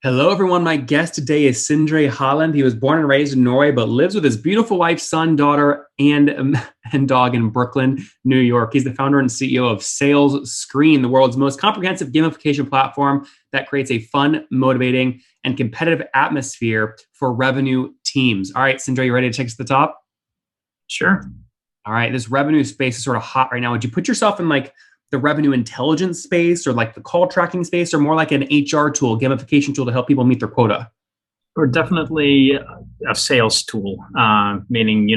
Hello, everyone. My guest today is Sindre Holland. He was born and raised in Norway, but lives with his beautiful wife, son, daughter, and dog in Brooklyn, New York. He's the founder and CEO of Sales Screen, the world's most comprehensive gamification platform that creates a fun, motivating, and competitive atmosphere for revenue teams. All right, Sindre, you ready to take us to the top? Sure. All right, this revenue space is sort of hot right now. Would you put yourself in like the revenue intelligence space or like the call tracking space or more like an HR tool, gamification tool to help people meet their quota? We're definitely a sales tool, meaning,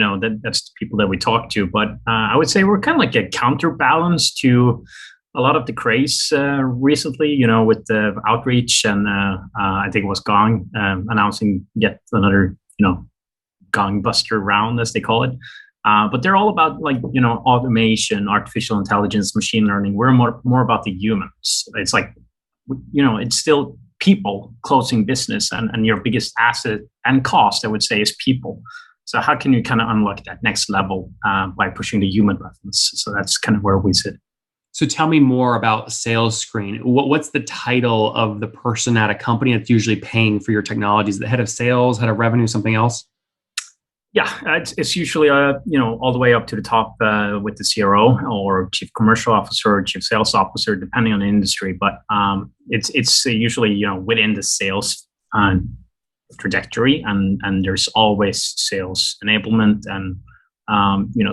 that's the people that we talk to. But I would say we're kind of like a counterbalance to a lot of the craze recently, with the outreach and I think it was Gong announcing yet another, Gong Buster round, as they call it. But they're all about automation, artificial intelligence, machine learning. We're more about the humans. It's like, it's still people closing business, and your biggest asset and cost, I would say, is people. So how can you kind of unlock that next level by pushing the human buttons? So that's kind of where we sit. So tell me more about Sales Screen. What's the title of the person at a company that's usually paying for your technologies? The head of sales, head of revenue, something else? Yeah, it's usually all the way up to the top with the CRO or chief commercial officer or chief sales officer, depending on the industry. But it's usually within the sales trajectory, and there's always sales enablement and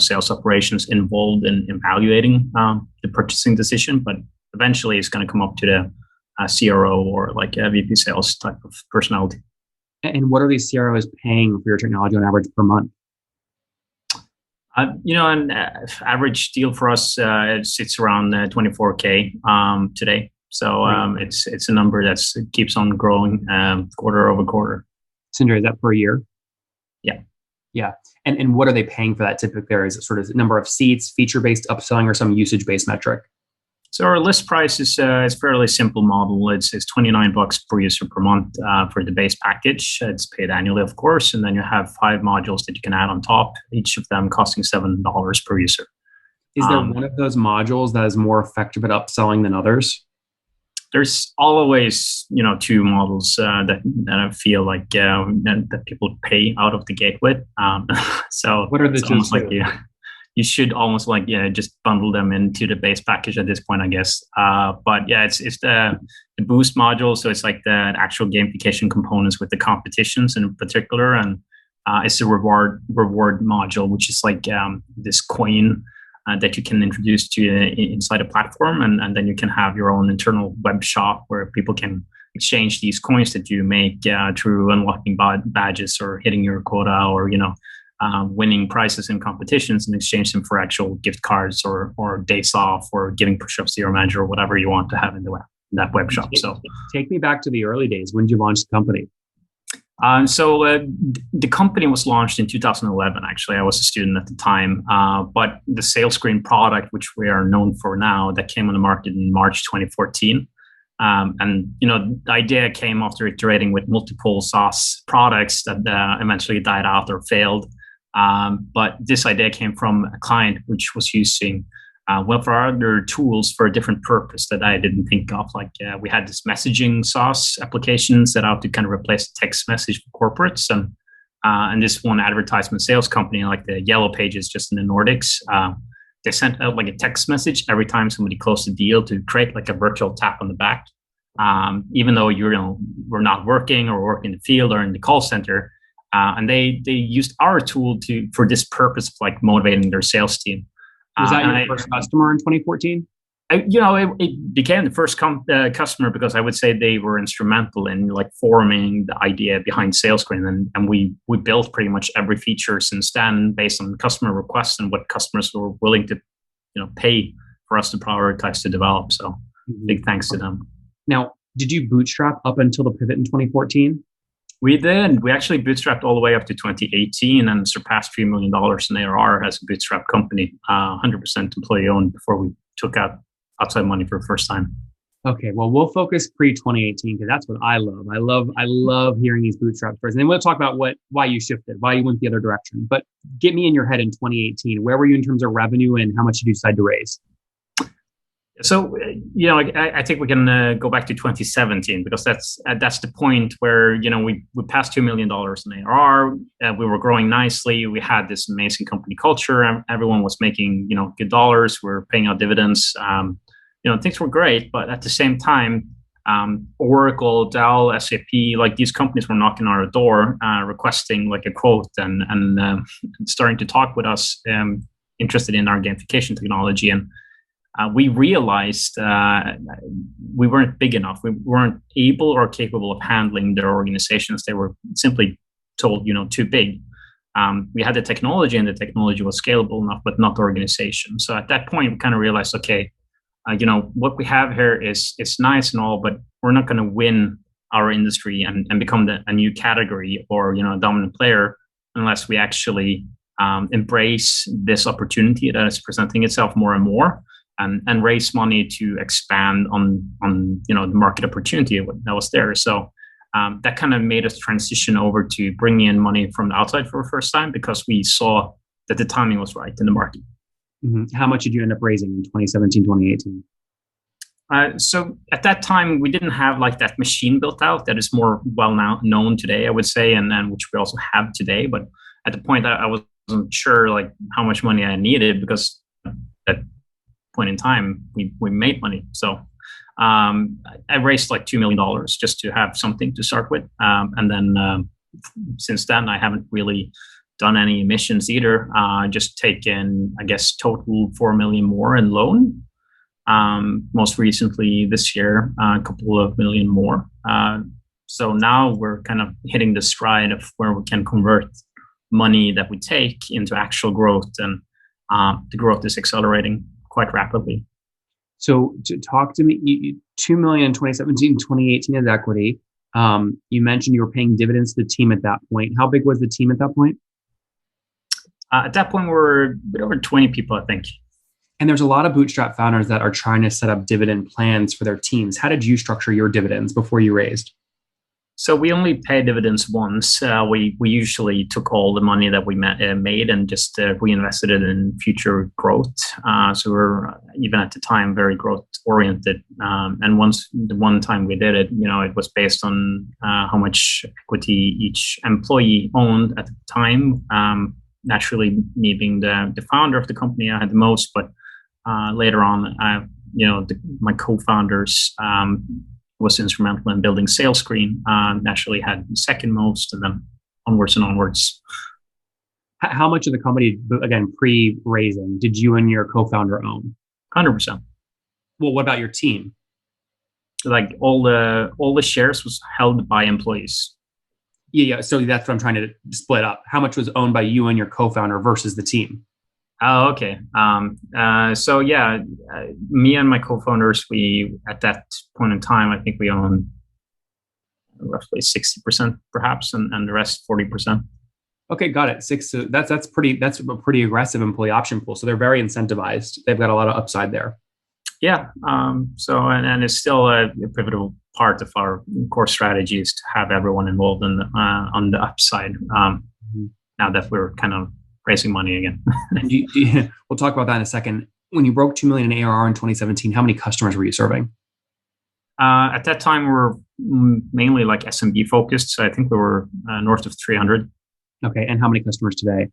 sales operations involved in evaluating the purchasing decision. But eventually, it's going to come up to the CRO or like a VP sales type of personality. And what are these CROs paying for your technology on average per month? An average deal for us it's around 24K today. So it's a number that keeps on growing quarter over quarter. Sindre, is that per year? Yeah. Yeah. And what are they paying for that typically? Is it sort of number of seats, feature-based upselling, or some usage-based metric? So our list price is a fairly simple model. It's $29 per user per month for the base package. It's paid annually, of course, and then you have 5 modules that you can add on top, each of them costing $7 per user. Is there one of those modules that is more effective at upselling than others? There's always, 2 models that I feel like that people pay out of the gate with. So what are the two? Like you should almost just bundle them into the base package at this point, I guess. But yeah, it's the boost module. So it's like the actual gamification components with the competitions in particular. And it's the reward module, which is like this coin that you can introduce to inside a platform. And then you can have your own internal web shop where people can exchange these coins that you make through unlocking badges or hitting your quota or, winning prizes in competitions and exchange them for actual gift cards or days off or giving push-ups to your manager or whatever you want to have in that web shop. So take me back to the early days. When did you launch the company? The company was launched in 2011. Actually, I was a student at the time. But the Sales Screen product, which we are known for now, that came on the market in March 2014. And the idea came after iterating with multiple SaaS products that eventually died out or failed. But this idea came from a client which was using one of our other tools for a different purpose that I didn't think of. Like we had this messaging SaaS application set out to kind of replace the text message for corporates, and this one advertisement sales company, like the Yellow Pages, just in the Nordics, they sent out like a text message every time somebody closed a deal to create like a virtual tap on the back. Even though we're not working or working in the field or in the call center. And they used our tool for this purpose of like motivating their sales team. Was that your first customer in 2014? It became the first customer because I would say they were instrumental in like forming the idea behind Sales Screen, and we built pretty much every feature since then based on customer requests and what customers were willing to pay for us to prioritize to develop. So big thanks to them. Now, did you bootstrap up until the pivot in 2014? We did. We actually bootstrapped all the way up to 2018 and surpassed $3 million in ARR as a bootstrap company, 100% employee owned before we took out outside money for the first time. Okay, well, we'll focus pre-2018 because that's what I love. I love hearing these bootstrap stories. And then we'll talk about why you shifted, why you went the other direction. But get me in your head in 2018. Where were you in terms of revenue and how much did you decide to raise? So, I think we can go back to 2017 because that's the point where we passed $2 million in ARR. We were growing nicely. We had this amazing company culture, and everyone was making good dollars. We were paying out dividends. Things were great, but at the same time, Oracle, Dell, SAP, like these companies were knocking on our door, requesting like a quote and starting to talk with us, interested in our gamification technology. And we realized we weren't big enough. We weren't able or capable of handling their organizations. They were simply told, too big. We had the technology, and the technology was scalable enough, but not the organization. So at that point, we kind of realized, okay, what we have here is nice and all, but we're not going to win our industry and become a new category or a dominant player unless we actually embrace this opportunity that is presenting itself more and more, and raise money to expand on the market opportunity that was there. So that kind of made us transition over to bringing in money from the outside for the first time because we saw that the timing was right in the market. Mm-hmm. How much did you end up raising in 2017, 2018? So at that time, we didn't have like that machine built out that is more well now known today, I would say, and which we also have today. But at the point, I wasn't sure like how much money I needed because at point in time we made money. So I raised like $2 million just to have something to start with, and then since then I haven't really done any emissions either. Just taken, I guess, total 4 million more in loan. Most recently this year, a couple of million more. So now we're kind of hitting the stride of where we can convert money that we take into actual growth, and the growth is accelerating quite rapidly. So to talk to me, 2 million in 2017, 2018 as equity. You mentioned you were paying dividends to the team at that point. How big was the team at that point? At that point, we're a bit over 20 people, I think. And there's a lot of bootstrap founders that are trying to set up dividend plans for their teams. How did you structure your dividends before you raised? So we only pay dividends once. We usually took all the money that we made and just reinvested it in future growth. So we're, even at the time, very growth oriented. And the one time we did it, it was based on how much equity each employee owned at the time. Naturally, me being the founder of the company, I had the most, but later on, my co-founders was instrumental in building SalesScreen. Naturally, had the second most, and then onwards and onwards. How much of the company, again, pre-raising, did you and your co-founder own? 100%. Well, what about your team? Like all the shares was held by employees. Yeah. So that's what I'm trying to split up. How much was owned by you and your co-founder versus the team? Oh, okay. So yeah, me and my co-founders, we at that point in time, I think we own roughly 60%, perhaps, and the rest 40%. Okay, got it. So that's a pretty aggressive employee option pool. So they're very incentivized. They've got a lot of upside there. Yeah. So and it's still a pivotal part of our core strategy is to have everyone involved in on the upside. Now that we're kind of raising money again. And we'll talk about that in a second. When you broke 2 million in ARR in 2017, how many customers were you serving? At that time, we were mainly like SMB focused. So I think we were north of 300. Okay. And how many customers today?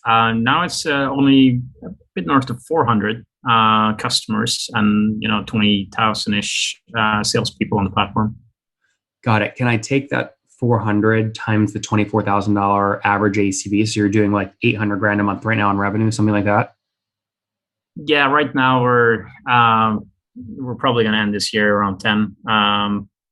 Now it's only a bit north of 400 customers and 20,000-ish salespeople on the platform. Got it. Can I take that 400 times the $24,000 average ACV? So you're doing like 800 grand a month right now in revenue, something like that? Yeah, right now we're probably going to end this year around 10.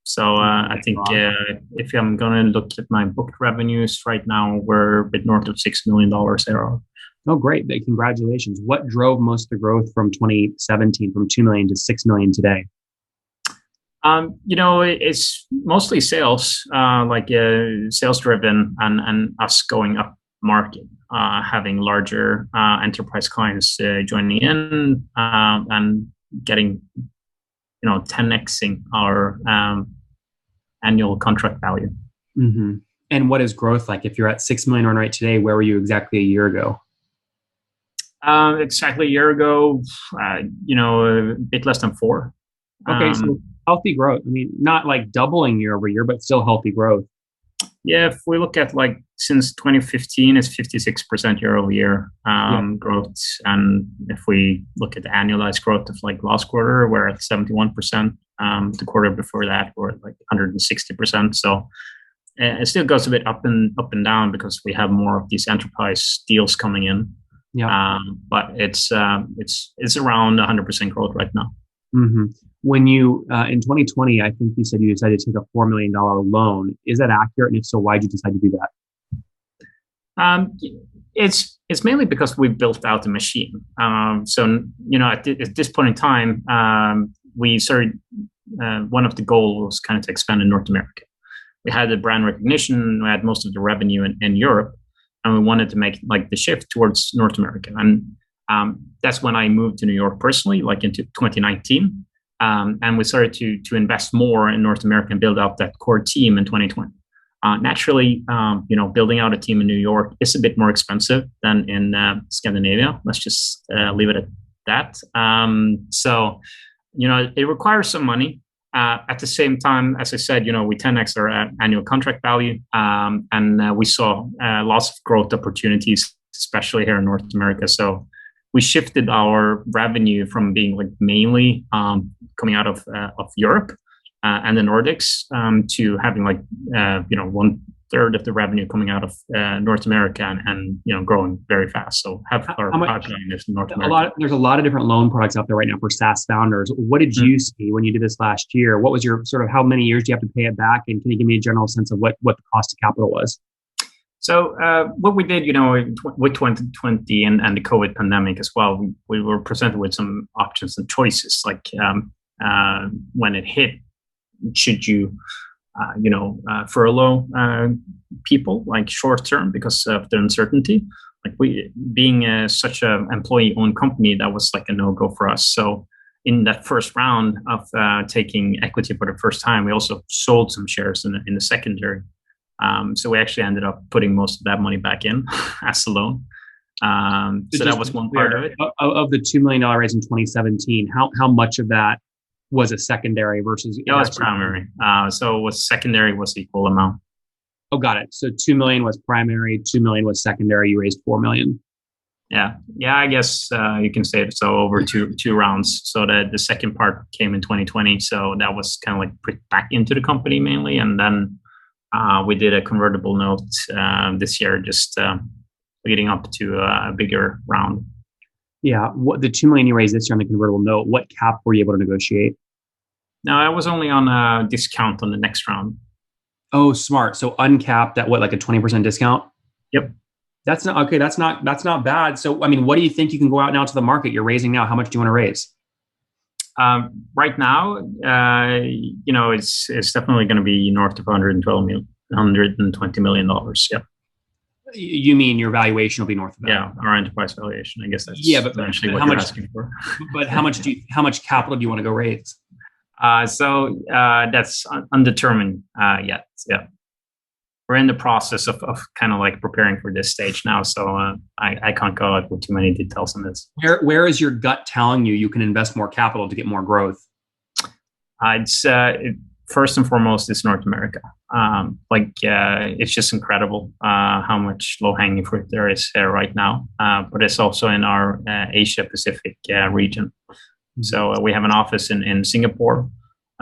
So I think if I'm going to look at my booked revenues right now, we're a bit north of $6 million ARR. Oh, great. Congratulations. What drove most of the growth from 2017, from 2 million to 6 million today? It's mostly sales, sales driven and us going up market, having larger enterprise clients joining in and getting, 10xing our annual contract value. Mm-hmm. And what is growth like? If you're at 6 million run rate today, where were you exactly a year ago? Exactly a year ago, a bit less than four. Okay, so Um, healthy growth. I mean, not like doubling year over year, but still healthy growth. yeah, if we look at like since 2015, it's 56% year over year Yeah. growth. And if we look at the annualized growth of like last quarter, we're at 71%. The quarter before that, we're at like 160%. So it still goes a bit up and down because we have more of these enterprise deals coming in. Yeah. But it's around 100% growth right now. hmm When you in 2020, I think you said you decided to take a $4 million loan. Is that accurate? And if so, why did you decide to do that? Um, it's mainly because we built out the machine. So at this point in time, we started. One of the goals was kind of to expand in North America. We had the brand recognition. We had most of the revenue in Europe, and we wanted to make like the shift towards North America. And that's when I moved to New York personally, like into 2019. And we started to invest more in North America and build out that core team in 2020. Naturally, building out a team in New York is a bit more expensive than in Scandinavia. Let's just leave it at that. It requires some money. At the same time, as I said, we 10x our annual contract value, and we saw lots of growth opportunities, especially here in North America. So we shifted our revenue from being like mainly coming out of Europe and the Nordics to having like 1/3 of the revenue coming out of North America and growing very fast. So half our pipeline is in North America. There's a lot of different loan products out there right now for SaaS founders. What did you see when you did this last year? What was your sort of how many years do you have to pay it back? And can you give me a general sense of what the cost of capital was? So what we did, with 2020 and the COVID pandemic as well, we were presented with some options and choices. Like when it hit, should you, furlough people like short term because of the uncertainty? Like we being such an employee-owned company, that was like a no-go for us. So in that first round of taking equity for the first time, we also sold some shares in the secondary. So we actually ended up putting most of that money back in as a loan. So that was one part of it. Of the $2 million raise in 2017, how much of that was a secondary versus? That was primary. So it was secondary was equal amount. Oh, got it. So 2 million was primary, 2 million was secondary. You raised 4 million. Yeah. I guess you can say it. So over two rounds. So the second part came in 2020. So that was kind of like put back into the company mainly, and then we did a convertible note this year, just leading up to a bigger round. Yeah. What the 2 million you raised this year on the convertible note? What cap were you able to negotiate? No, I was only on a discount on the next round. Oh, smart. So uncapped at what, like a 20% discount? Yep. That's not okay. That's not bad. So, I mean, what do you think you can go out now to the market? You're raising now. How much do you want to raise? Right now, it's definitely going to be north of $120 million. Yeah. You mean your valuation will be north of that? Yeah, our enterprise valuation. I guess that's but eventually what you're asking for. But how much capital do you want to go raise? So that's undetermined yet. Yeah. We're in the process of kind of like preparing for this stage now. So I can't go out with too many details on this. Where is your gut telling you can invest more capital to get more growth? First and foremost, it's North America. It's just incredible how much low-hanging fruit there is here right now. But it's also in our Asia Pacific region. Mm-hmm. So we have an office in Singapore.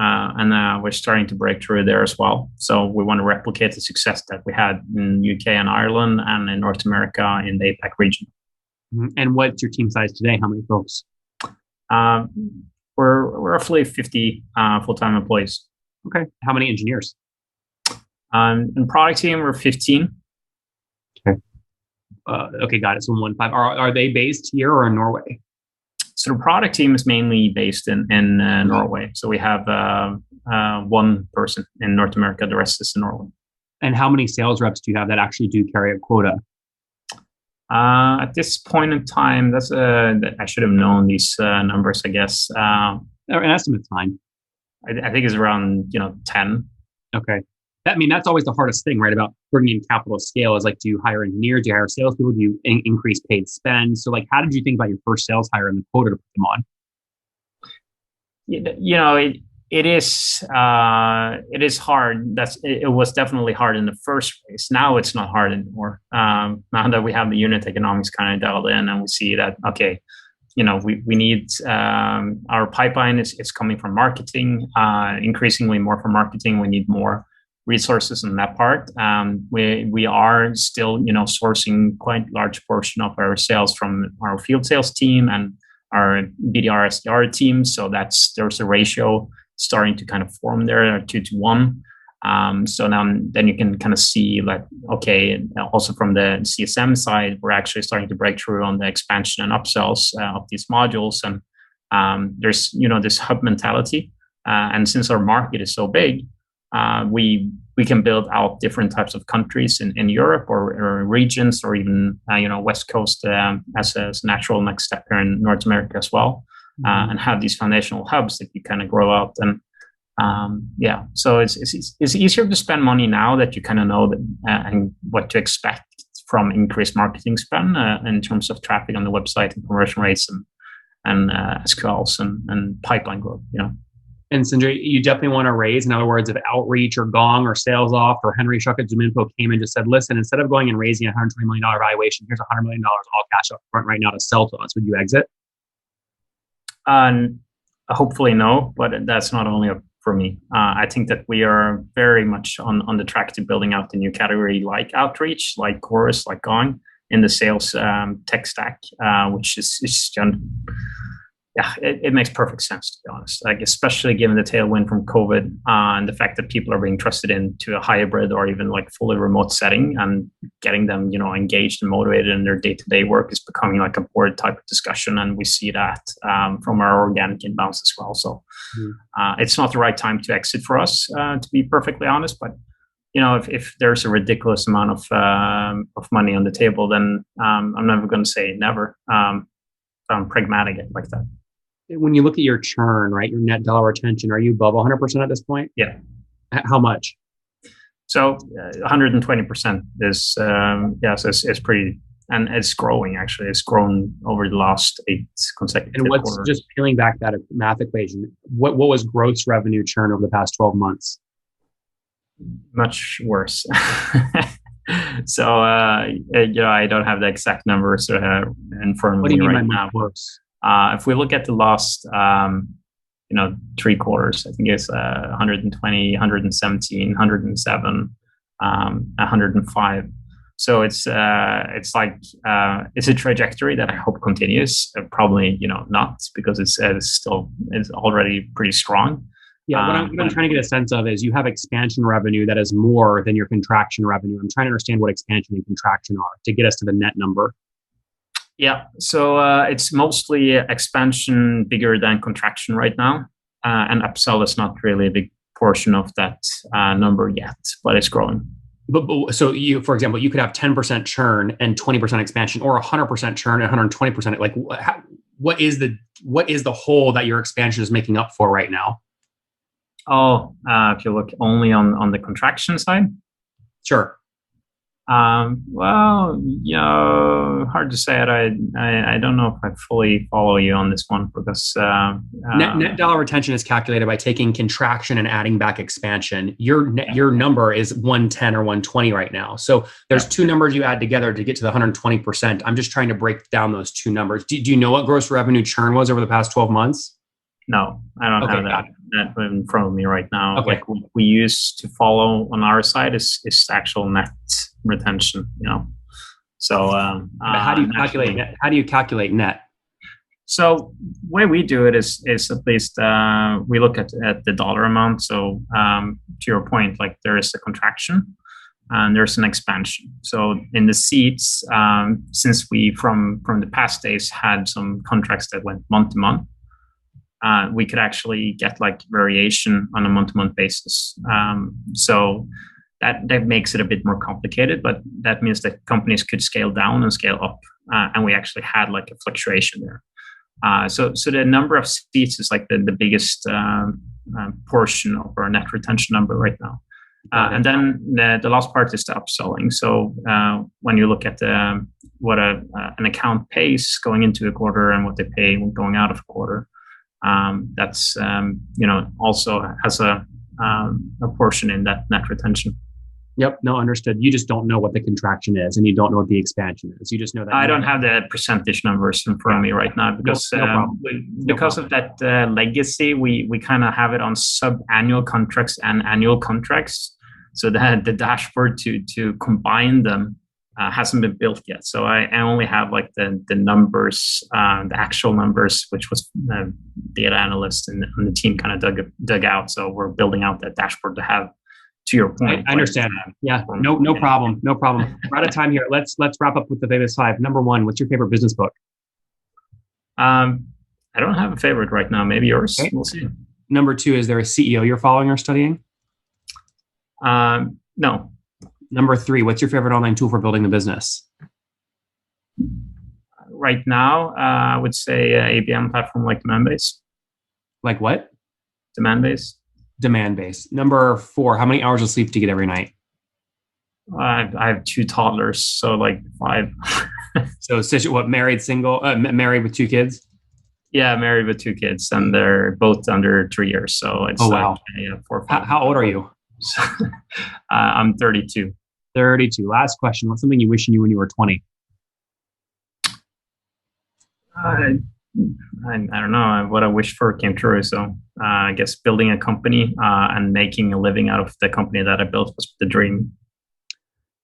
And we're starting to break through there as well. So we want to replicate the success that we had in UK and Ireland and in North America in the APAC region. And what's your team size today? How many folks? We're roughly 50 full-time employees. Okay. How many engineers? In product team, we're 15. Okay. Okay, got it. So 15. Are they based here or in Norway? So the product team is mainly based in Norway. So we have one person in North America. The rest is in Norway. And how many sales reps do you have that actually do carry a quota? At this point in time, I should have known these numbers, I guess. An estimate's fine. I think it's around 10. Okay. I mean, that's always the hardest thing, right? About bringing in capital scale is like, do you hire engineers? Do you hire salespeople? Do you increase paid spend? So, like, how did you think about your first sales hire and the quota to put them on? You know, it is hard. It was definitely hard in the first place. Now it's not hard anymore. Now that we have the unit economics kind of dialed in, and we see that, okay, you know, we need our pipeline is coming from marketing, increasingly more from marketing. We need more resources in that part. We are still, you know, sourcing quite large portion of our sales from our field sales team and our BDR SDR team. So there's a ratio starting to kind of form there, 2 to 1. So now then you can kind of see like, okay, also from the CSM side, we're actually starting to break through on the expansion and upsells of these modules. And there's, you know, this hub mentality. And since our market is so big, we can build out different types of countries in Europe or regions, or even you know, West Coast as a natural next step here in North America as well, and have these foundational hubs that you kind of grow out. And yeah, so it's easier to spend money now that you kind of know that and what to expect from increased marketing spend in terms of traffic on the website and conversion rates and SQLs and pipeline growth. You know. And Sindre, you definitely want to raise. In other words, if Outreach or Gong or SalesOft or Henry Schuck at ZoomInfo came and just said, listen, instead of going and raising a $120 million valuation, here's $100 million all cash up front right now to sell to us, would you exit? Hopefully no, but that's not only for me. I think that we are very much on the track to building out the new category like Outreach, like Chorus, like Gong in the sales tech stack, which is yeah, it makes perfect sense, to be honest. Like, especially given the tailwind from COVID and the fact that people are being trusted into a hybrid or even like fully remote setting, and getting them, you know, engaged and motivated in their day-to-day work is becoming like a board type of discussion. And we see that from our organic inbounds as well. So it's not the right time to exit for us, to be perfectly honest. But you know, if there's a ridiculous amount of money on the table, then I'm never going to say never. I'm pragmatic like that. When you look at your churn, right, your net dollar retention, are you above 100% at this point? Yeah. How much? So 120% is yes, is pretty, and it's growing. Actually, it's grown over the last 8 consecutive And what's quarters. just peeling back that math equation? What was gross revenue churn over the past 12 months? Much worse. So you know, I don't have the exact numbers in front of me right now. Worse? If we look at the last, you know, 3 quarters, I think it's 120, 117, 107, 105. So it's like it's a trajectory that I hope continues. Probably, you know, not, because it's already pretty strong. Yeah, what I'm trying to get a sense of is you have expansion revenue that is more than your contraction revenue. I'm trying to understand what expansion and contraction are to get us to the net number. Yeah, so it's mostly expansion bigger than contraction right now, and upsell is not really a big portion of that number yet, but it's growing. But so you, for example, you could have 10% churn and 20% expansion, or 100% churn and 120%. Like, what is the hole that your expansion is making up for right now? Oh, if you look only on the contraction side, sure. Well, you know, hard to say it. I don't know if I fully follow you on this one, because net dollar retention is calculated by taking contraction and adding back expansion. Your number is 110 or 120 right now. So there's 2 numbers you add together to get to the 120%. I'm just trying to break down those 2 numbers. Do you know what gross revenue churn was over the past 12 months? No, I don't have that in front of me right now. Okay. Like we use to follow on our side is actual net retention, you know. So how do you calculate net? How do you calculate net? So the way we do it is at least we look at the dollar amount. So to your point, like there is a contraction and there's an expansion. So in the seats, since we from the past days had some contracts that went month to month, we could actually get like variation on a month-to-month basis. So that makes it a bit more complicated, but that means that companies could scale down and scale up, and we actually had like a fluctuation there. So the number of seats is like the biggest portion of our net retention number right now. And then the last part is the upselling. So when you look at what an account pays going into a quarter and what they pay when going out of a quarter, that's also has a portion in that net retention. Yep. No, understood. You just don't know what the contraction is, and you don't know what the expansion is. You just know that. I don't have the percentage numbers in front of me right now because of that legacy, we kind of have it on sub-annual contracts and annual contracts. So that the dashboard to combine them hasn't been built yet. So I only have like the numbers, the actual numbers, which was data analyst and the team kind of dug out. So we're building out that dashboard to have. To your point, I understand. Yeah, no problem. We're out of time here. Let's wrap up with the famous five. Number one, what's your favorite business book? I don't have a favorite right now. Maybe yours. Okay. We'll see. Number two, is there a CEO you're following or studying? No. Number three, what's your favorite online tool for building the business? Right now, I would say ABM platform like Demandbase. Like what? Demandbase. Demand-based. Number four, how many hours of sleep do you get every night? I have two toddlers, so like 5. So what, married, single, married with 2 kids? Yeah, married with 2 kids, and they're both under 3 years. So it's wow. 4 or 5. How old are you? I'm 32. 32. Last question. What's something you wish you knew when you were 20? I don't know what I wished for came true. So I guess building a company and making a living out of the company that I built was the dream.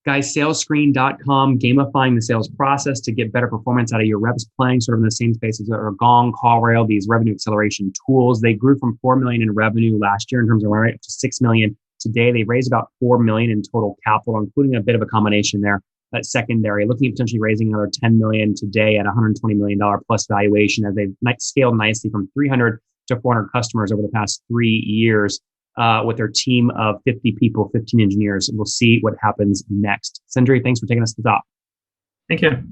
Guys, salescreen.com, gamifying the sales process to get better performance out of your reps, playing sort of in the same space as Gong, CallRail, these revenue acceleration tools. They grew from $4 million in revenue last year in terms of run rate to $6 million. Today, they raised about $4 million in total capital, including a bit of a combination there. That secondary, looking at potentially raising another $10 million today at $120 million plus valuation, as they've scaled nicely from 300 to 400 customers over the past 3 years with their team of 50 people, 15 engineers. We'll see what happens next. Sindre, thanks for taking us to the top. Thank you.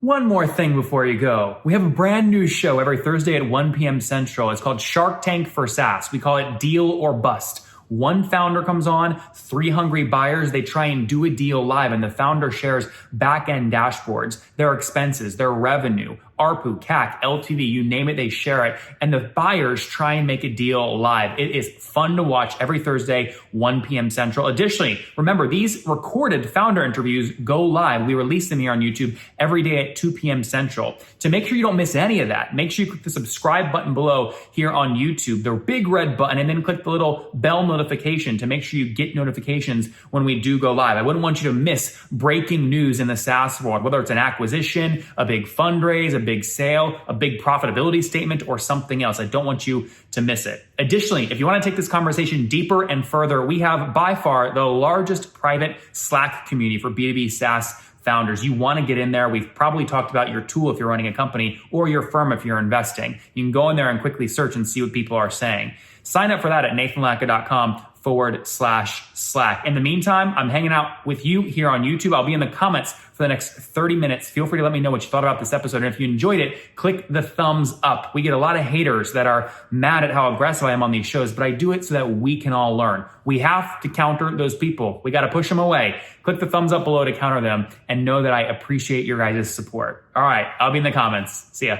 One more thing before you go. We have a brand new show every Thursday at 1 p.m. Central. It's called Shark Tank for SaaS. We call it Deal or Bust. One founder comes on, 3 hungry buyers, they try and do a deal live, and the founder shares back-end dashboards, their expenses, their revenue, ARPU, CAC, LTV, you name it, they share it. And the buyers try and make a deal live. It is fun to watch every Thursday, 1 p.m. Central. Additionally, remember, these recorded founder interviews go live. We release them here on YouTube every day at 2 p.m. Central. To make sure you don't miss any of that, make sure you click the subscribe button below here on YouTube, the big red button, and then click the little bell notification to make sure you get notifications when we do go live. I wouldn't want you to miss breaking news in the SaaS world, whether it's an acquisition, a big fundraise, a big sale, a big profitability statement, or something else. I don't want you to miss it. Additionally, if you want to take this conversation deeper and further, we have by far the largest private Slack community for B2B SaaS founders. You want to get in there. We've probably talked about your tool if you're running a company or your firm if you're investing. You can go in there and quickly search and see what people are saying. Sign up for that at nathanlatka.com/Slack. In the meantime, I'm hanging out with you here on YouTube. I'll be in the comments for the next 30 minutes. Feel free to let me know what you thought about this episode. And if you enjoyed it, click the thumbs up. We get a lot of haters that are mad at how aggressive I am on these shows, but I do it so that we can all learn. We have to counter those people. We got to push them away. Click the thumbs up below to counter them and know that I appreciate your guys' support. All right, I'll be in the comments. See ya.